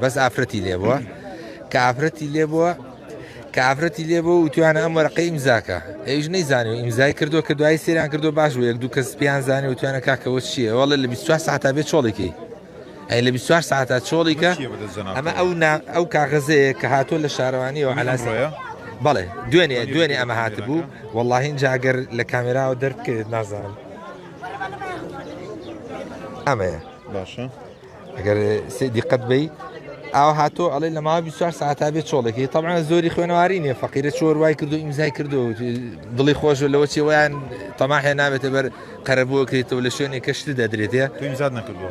بەس ئافرەتی لێبووە کە ئافرەتی لێبوو و توانە ئەم وەرەقەی ئیمزاکە ئەویش نەیزانێ ئیمزای کردو کە دوای سێریان کردو باش بوو یەک دوو کەس پێیان زانێ و توانە کاکەوە چییە وەڵێ لە 24 ساعتا بێت چۆڵێکی ئەی لە 24 ساعتا چۆڵیکە ئەمە ئەو کاغەزەیە کە هاتۆ لە شارەوانیەوە عەلاسە بەڵێ دوێنێ ئەمە هاتبوو وەڵڵاهی اینجا ئەگەر لە کامێراوە دەربکرێت نازانم ئەمەیە باشە ئەگەر دیقەت بی ئاو هاتۆ ئەڵێ لە ماوە 24 ساعتا بێت چۆڵێکی تەبعا زۆری خوێنەواری نییە فەقیرە چۆر وای کردو ئیمزای کردو دڵی خۆشە لەوە چی ویان تەماحێ نابێتە بەر قەرەبووە کریتەوە لە شوێنێک کەشت دەدرێتێ ئیمزاد نەکردو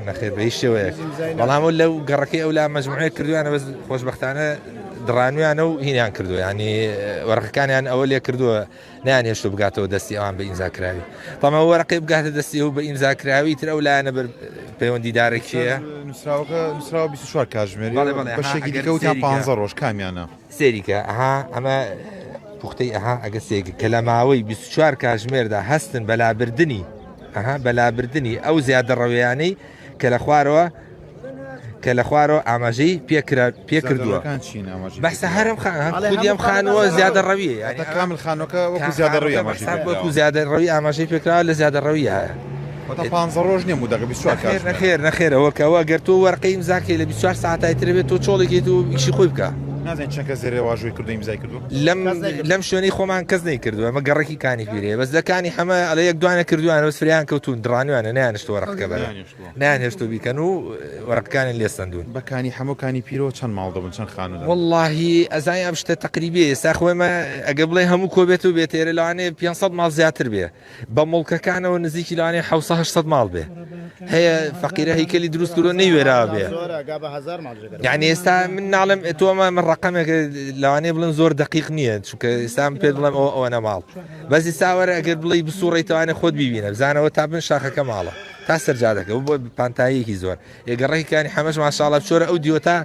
نەخێر بە هیچ شێوەیەک بەڵام لەو گەڕەکەی ئەو لا مەجموعەیە کردویانە بەس خۆشبەختانە دڕانویانە و هینیان کردو ینی وەرەقەکانیان ئەوە لێ کردووە نیان هێشتو بگاتەوە دەستی ئەوان بە ئیمزاکراوی تەمە وەرەقەی بگاتە دەستی و بە ئیمزاکراوی تر ئەو لایەنە بەر پەیوەندیدارێکیە نووسراوە 24 کاتژمێری بەشێکی دیکەوتیان 15 ڕۆژ کامیانە سێریکە ئەمە پوختەی ئەگە سێگە کە لە ماوەی 24 کاتژمێردا هەستن بەلابردنی ئەو زیادە ڕەویانەی کە لە خوارەوە ئاماژەی پێکردووە بەسە هەرم خودیم خانەوە زیادە ڕەویە کامل خانۆکە وەکو زیادە ڕەوی ئاماژەی پێکراوە لە زیادە ڕەوی هەیە 15 ڕۆژ نیە مودەکە 24 نەخێرەوە کەەوە گەر تۆ وەرقەی ئیمزاکەی لە 24 ساعتای تربێت تۆ چۆڵێکیت و ئیشی خۆی بکە نازانین چەند کەس زێرێ واژۆی کردو ئیمزای کردو لەم شوێنەی خۆمان کەس نەیکردووە ئەمە گەڕێکی کانی پیرێ بەس دەکانی هەمە ئەلە یەک دوانە کردووانە بەس فریان کەوتون دڕانوانە نەیانشتۆ وەرەقەکە بەر نەیانهێشتۆ بیکەن و وەرەقەکانی لێستەندون بەکانی هەمووکانی پیرۆ چەند ماڵ دەبن چەند خانوو واللهی ئەزای ئەم شتە تەقریبی ئێستا خۆمە ئەگە بڵێ هەموو کۆبێت و بێتێرە لەوانەیە 500 ماڵ زیاتر بێ بە مڵکەکانەوە نزیکی لەوانەیە 700 ماڵ بێ هەیە فەقیرە هیکەلی دروست کردو نەیوێراوە بێ یعنی ئێستا من ناڵم تۆمە من ڕقەمێک لەوانەیە بڵن زۆر دقیق نییە چونکە ئێستام پێ بڵێم ئەوە نەماڵ بەزی ساوەرە ئەگەر بڵی بسوڕیتەوانێ خۆت ببینە بزانەوە تا بن شاخەکە ماڵە تا سەرجا دەکە بۆ پانتاییەکی زۆر ئێگەڕێکیکانی هەمەش ماشاڵە بچۆرە ئەو دیۆتا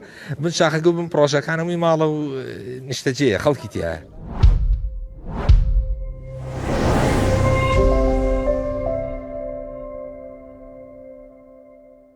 بن شاخەکە بم پرۆژەکان هەمووی ماڵە و نیشتەجێە خەڵکی تایە